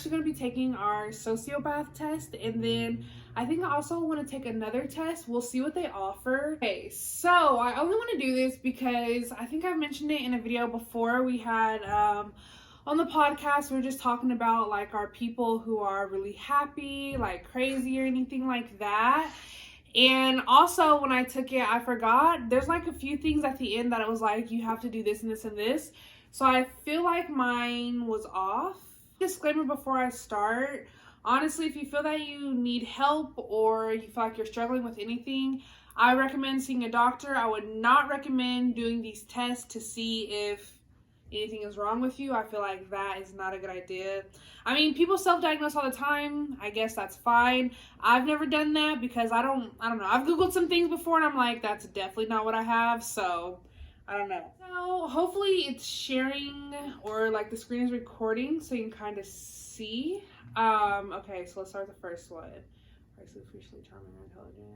actually going to be taking our sociopath test, and then I think I also want to take another test. We'll see what they offer. Okay, so I only want to do this because I think I've mentioned it in a video before. We had on the podcast, we were just talking about like our people who are really happy, like crazy or anything like that. And also when I took it, I forgot there's like a few things at the end that it was like you have to do this and this and this. So I feel like mine was off. Disclaimer before I start, honestly, if you feel that you need help or you feel like you're struggling with anything, I recommend seeing a doctor. I would not recommend doing these tests to see if anything is wrong with you. I feel like that is not a good idea. I mean, people self-diagnose all the time. I guess that's fine. I've never done that because I don't know. I've Googled some things before and I'm like, that's definitely not what I have. So I don't know. So hopefully it's sharing or like the screen is recording so you can kind of see. Okay, so let's start with the first one. Are superficially charming or intelligent?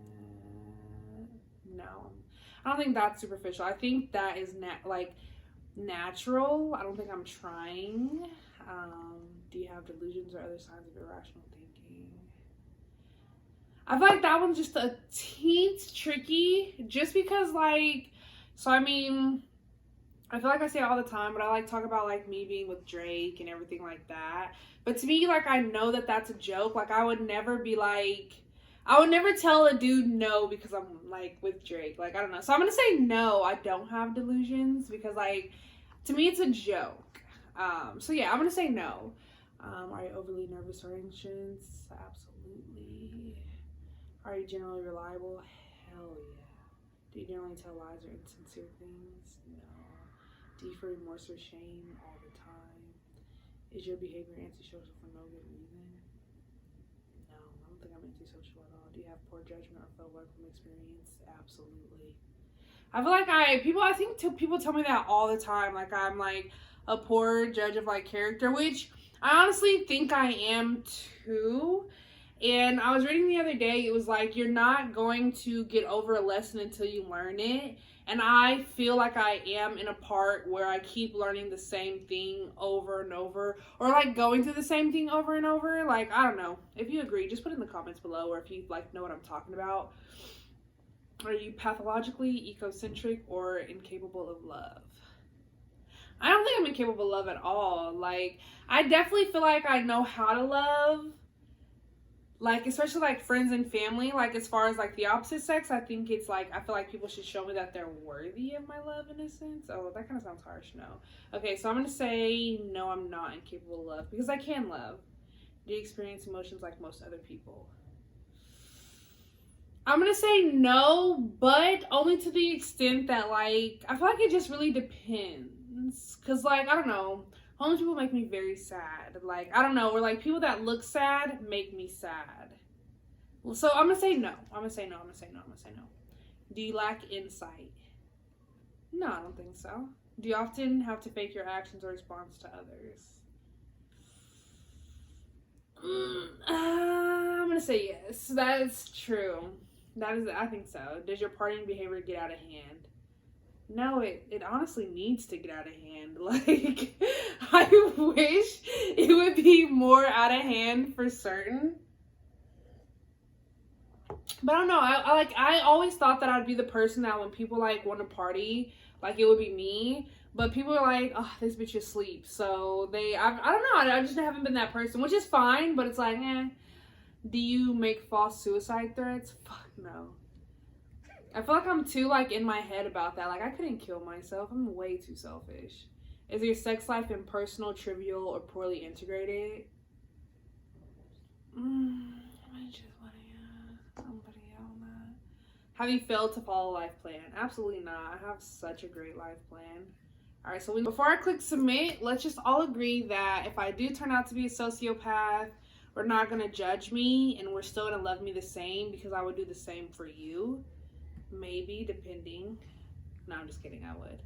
No, I don't think that's superficial. I think that is natural. I don't think I'm trying. Do you have delusions or other signs of irrational thinking? I feel like that one's just a teensy tricky just because like, so I mean, I feel like I say it all the time, but I like talk about like me being with Drake and everything like that. But to me, like I know that that's a joke. Like I would never be like, I would never tell a dude no because I'm like with Drake. Like I don't know. So I'm gonna say no, I don't have delusions because like to me it's a joke. So yeah, I'm gonna say no. Are you overly nervous or anxious? Absolutely. Are you generally reliable? Hell yeah. Do you generally tell lies or insincere things? No. Do you feel remorse or shame all the time? Is your behavior antisocial for no good reason? No, I don't think I'm antisocial at all. Do you have poor judgment or fail learn from experience? Absolutely. I feel like I think people tell me that all the time. Like I'm like a poor judge of like character, which I honestly think I am too. And I was reading the other day, it was like, you're not going to get over a lesson until you learn it. And I feel like I am in a part where I keep learning the same thing over and over, or like going through the same thing over and over. Like, I don't know. If you agree, just put it in the comments below, or if you like know what I'm talking about. Are you pathologically egocentric or incapable of love? I don't think I'm incapable of love at all. Like, I definitely feel like I know how to love. Like, especially like friends and family. Like, as far as like the opposite sex, I think it's like, I feel like people should show me that they're worthy of my love in a sense. Oh, that kind of sounds harsh. No. Okay, so I'm going to say no, I'm not incapable of love because I can love. Do you experience emotions like most other people? I'm going to say no, but only to the extent that like, I feel like it just really depends. Because like, I don't know. Homeless people make me very sad. Like, I don't know. Or like people that look sad make me sad. So I'm going to say no. I'm going to say no. I'm going to say no. I'm going to say no. Do you lack insight? No, I don't think so. Do you often have to fake your actions or response to others? I'm going to say yes. That is true. I think so. Does your partying behavior get out of hand? No, it honestly needs to get out of hand. Like, I wish it would be more out of hand for certain. But I don't know. I always thought that I'd be the person that when people like want to party, like it would be me. But people are like, oh, this bitch is asleep. So I don't know. I just haven't been that person, which is fine. But it's like, do you make false suicide threats? Fuck no. I feel like I'm too like in my head about that. Like I couldn't kill myself. I'm way too selfish. Is your sex life impersonal, trivial, or poorly integrated? Have you failed to follow a life plan? Absolutely not. I have such a great life plan. All right, so before I click submit, let's just all agree that if I do turn out to be a sociopath, we're not going to judge me and we're still going to love me the same because I would do the same for you. Maybe, depending. No, I'm just kidding. I would.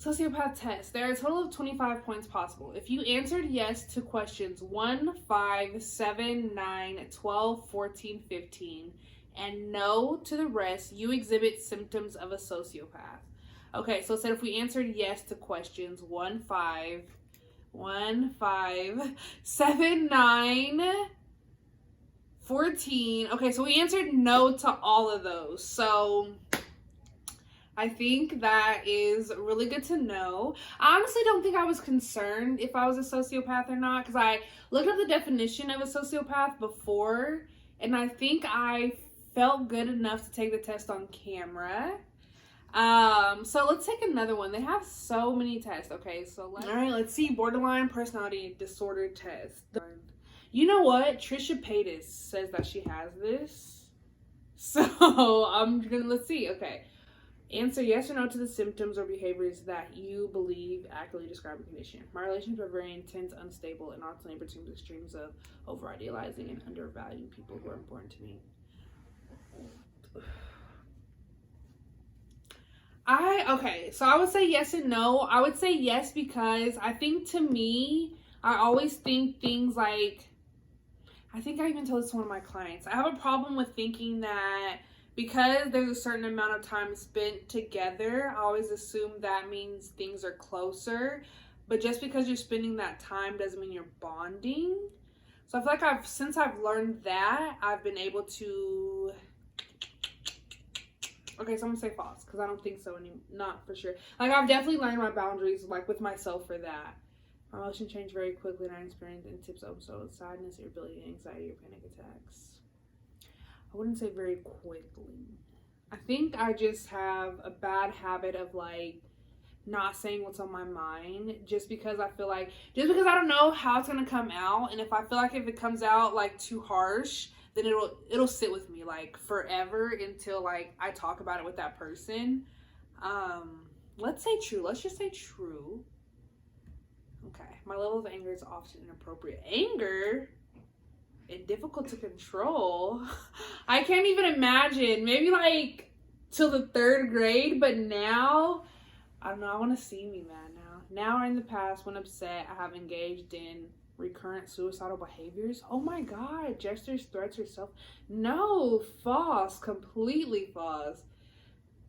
Sociopath test. There are a total of 25 points possible. If you answered yes to questions 1, 5, 7, 9, 12, 14, 15, and no to the rest, you exhibit symptoms of a sociopath. Okay, so it said if we answered yes to questions 1, 5, 1, 5, 7, 9, 14. Okay, so we answered no to all of those. So I think that is really good to know. I honestly don't think I was concerned if I was a sociopath or not, because I looked up the definition of a sociopath before, and I think I felt good enough to take the test on camera. So let's take another one. They have so many tests. Okay, so all right, let's see. Borderline personality disorder test. You know what? Trisha Paytas says that she has this. So let's see. Okay. Answer yes or no to the symptoms or behaviors that you believe accurately describe a condition. My relationships are very intense, unstable, and alternate between the extremes of over-idealizing and undervaluing people who are important to me. Okay, so I would say yes and no. I would say yes because I think, to me, I always think things like, I think I even told this to one of my clients. I have a problem with thinking that because there's a certain amount of time spent together, I always assume that means things are closer. But just because you're spending that time doesn't mean you're bonding. So I feel like since I've learned that, I've been able to... Okay, so I'm gonna say false because I don't think so anymore. Not for sure. Like, I've definitely learned my boundaries, like, with myself for that. My emotions change very quickly, and I experience and tips episodes, sadness, irritability, anxiety, or panic attacks. I wouldn't say very quickly. I think I just have a bad habit of, like, not saying what's on my mind just because I feel like, just because I don't know how it's gonna come out, and if I feel like if it comes out, like, too harsh, then it'll sit with me, like, forever until, like, I talk about it with that person. Let's say true. Let's just say true. Okay. My level of anger is often inappropriate. Anger and difficult to control. I can't even imagine. Maybe, like, till the 3rd grade, but now, I don't know. I want to see me mad now. Now or in the past, when upset, I have engaged in recurrent suicidal behaviors. Oh my God. Gestures, threats, or self. No, false. Completely false.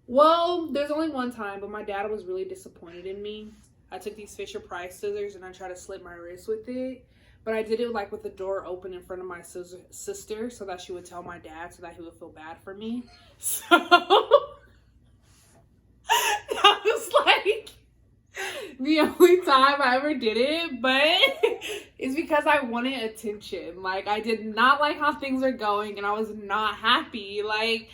Well, there's only one time, but my dad was really disappointed in me. I took these Fisher Price scissors and I tried to slit my wrist with it. But I did it, like, with the door open in front of my sister so that she would tell my dad so that he would feel bad for me. So that was, like, the only time I ever did it, but it's because I wanted attention. Like, I did not like how things are going, and I was not happy. Like,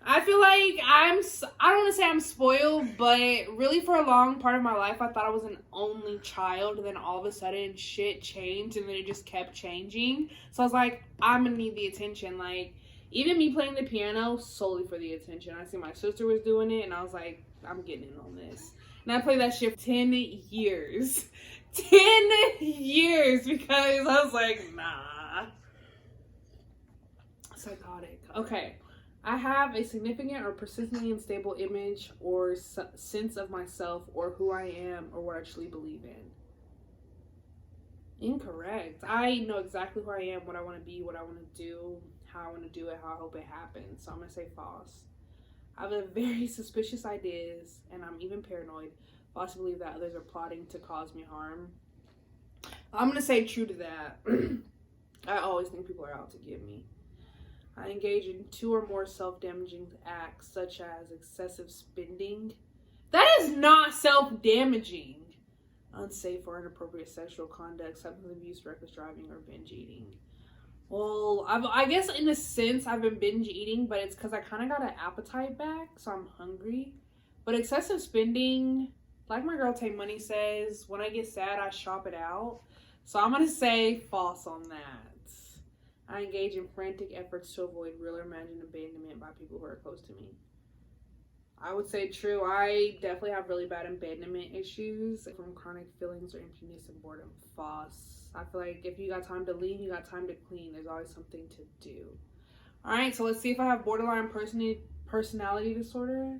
I feel like I don't want to say I'm spoiled, but really for a long part of my life, I thought I was an only child, and then all of a sudden shit changed, and then it just kept changing. So I was like, I'm gonna need the attention. Like, even me playing the piano solely for the attention. I see my sister was doing it, and I was like, I'm getting in on this. And I played that shit for 10 years. 10 years because I was like, nah. Psychotic. Okay. I have a significant or persistently unstable image or sense of myself or who I am or what I truly believe in. Incorrect. I know exactly who I am, what I want to be, what I want to do, how I want to do it, how I hope it happens. So I'm going to say false. I have very suspicious ideas, and I'm even paranoid. False to believe that others are plotting to cause me harm. I'm going to say true to that. I always think people are out to get me. I engage in 2 or more self-damaging acts, such as excessive spending. That is not self-damaging. Unsafe or inappropriate sexual conduct, substance abuse, reckless driving, or binge eating. Well, I guess in a sense I've been binge eating, but it's because I kind of got an appetite back, so I'm hungry. But excessive spending, like my girl Tay Money says, when I get sad, I shop it out. So I'm going to say false on that. I engage in frantic efforts to avoid real or imagined abandonment by people who are close to me. I would say true. I definitely have really bad abandonment issues from chronic feelings or emptiness and boredom. False. I feel like if you got time to leave, you got time to clean. There's always something to do. All right, so let's see if I have borderline personality disorder.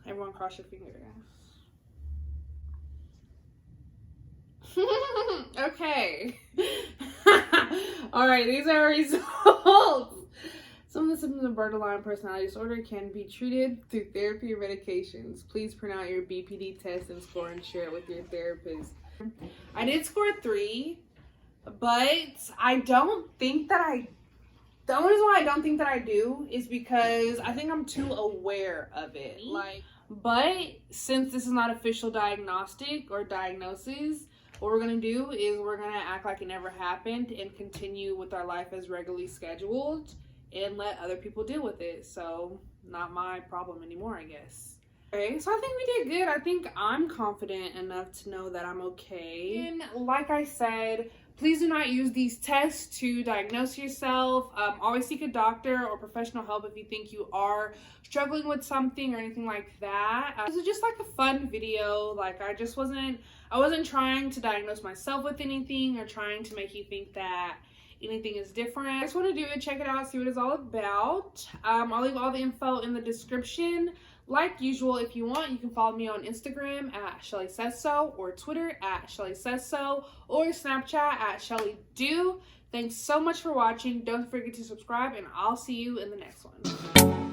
Everyone cross your fingers. Okay. All right, these are our results. Some of the symptoms of borderline personality disorder can be treated through therapy or medications. Please print out your BPD test and score and share it with your therapist. I did score 3, but I don't think that the only reason why I don't think that I do is because I think I'm too aware of it. But since this is not official diagnostic or diagnosis, what we're going to do is we're going to act like it never happened and continue with our life as regularly scheduled and let other people deal with it. So, not my problem anymore, I guess. Okay, so I think we did good. I think I'm confident enough to know that I'm okay. And like I said, please do not use these tests to diagnose yourself. Always seek a doctor or professional help if you think you are struggling with something or anything like that. This is just like a fun video. Like I wasn't trying to diagnose myself with anything or trying to make you think that anything is different. I just want to do it, check it out, see what it's all about. I'll leave all the info in the description. Like usual, if you want, you can follow me on Instagram at Shelly Says So, or Twitter at Shelly Says So, or Snapchat at Shelly Do. Thanks so much for watching. Don't forget to subscribe, and I'll see you in the next one.